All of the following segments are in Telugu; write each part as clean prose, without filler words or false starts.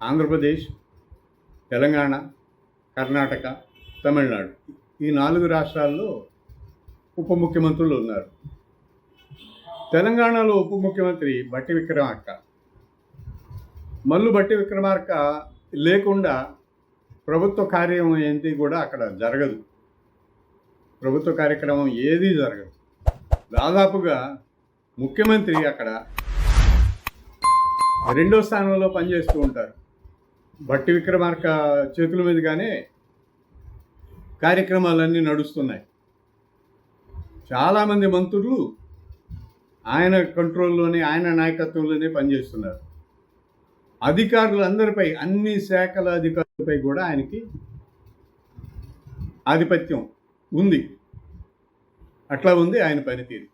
ఆంధ్రప్రదేశ్, తెలంగాణ, కర్ణాటక, తమిళనాడు ఈ 4 రాష్ట్రాల్లో ఉప ముఖ్యమంత్రులు ఉన్నారు. తెలంగాణలో ఉప ముఖ్యమంత్రి బట్టి విక్రమార్క. మల్లు బట్టి విక్రమార్క లేకుండా ప్రభుత్వ కార్యం ఏంటి కూడా అక్కడ జరగదు. ప్రభుత్వ కార్యక్రమం ఏదీ జరగదు. దాదాపుగా ముఖ్యమంత్రి అక్కడ 2వ స్థానంలో పనిచేస్తూ ఉంటారు. బట్టి విక్రమార్క చేతుల మీదుగానే కార్యక్రమాలన్నీ నడుస్తున్నాయి. చాలామంది మంత్రులు ఆయన కంట్రోల్లోనే, ఆయన నాయకత్వంలోనే పనిచేస్తున్నారు. అధికారులందరిపై, అన్ని శాఖల అధికారులపై కూడా ఆయనకి ఆధిపత్యం ఉంది. అట్లా ఉంది ఆయన పనితీరు.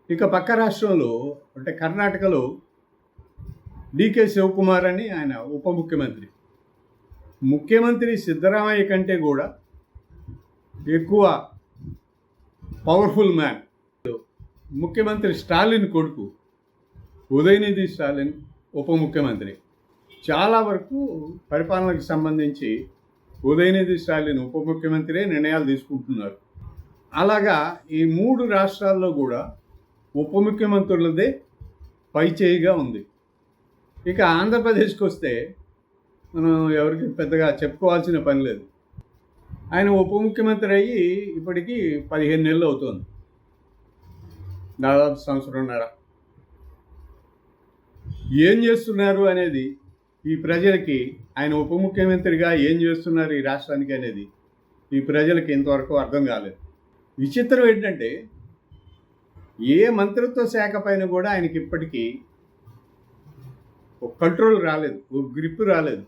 ఇక పక్క రాష్ట్రంలో అంటే కర్ణాటకలో డికే శివకుమార్ అని ఆయన ఉప ముఖ్యమంత్రి. ముఖ్యమంత్రి సిద్ధరామయ్య కంటే కూడా ఎక్కువ పవర్ఫుల్ మ్యాన్. ముఖ్యమంత్రి స్టాలిన్ కొడుకు ఉదయనిధి స్టాలిన్ ఉప ముఖ్యమంత్రి. చాలా వరకు పరిపాలనకు సంబంధించి ఉదయనిధి స్టాలిన్ ఉప ముఖ్యమంత్రి నిర్ణయాలు తీసుకుంటున్నారు. అలాగా ఈ 3 రాష్ట్రాల్లో కూడా ఉప ముఖ్యమంత్రులదే పైచేయిగా ఉంది. ఇక ఆంధ్రప్రదేశ్కి వస్తే మనం ఎవరికి పెద్దగా చెప్పుకోవాల్సిన పని లేదు. ఆయన ఉప ముఖ్యమంత్రి అయ్యి ఇప్పటికీ 15 నెలలు అవుతుంది, దాదాపు సంవత్సరంన్నర. ఏం చేస్తున్నారు అనేది ఈ ప్రజలకి, ఆయన ఉప ముఖ్యమంత్రిగా ఏం చేస్తున్నారు ఈ రాష్ట్రానికి అనేది ఈ ప్రజలకి ఇంతవరకు అర్థం కాలేదు. విచిత్రం ఏంటంటే ఏ మంత్రిత్వ శాఖ పైన కూడా ఆయనకి ఇప్పటికీ ఒక కంట్రోల్ రాలేదు, ఒక గ్రిప్ రాలేదు.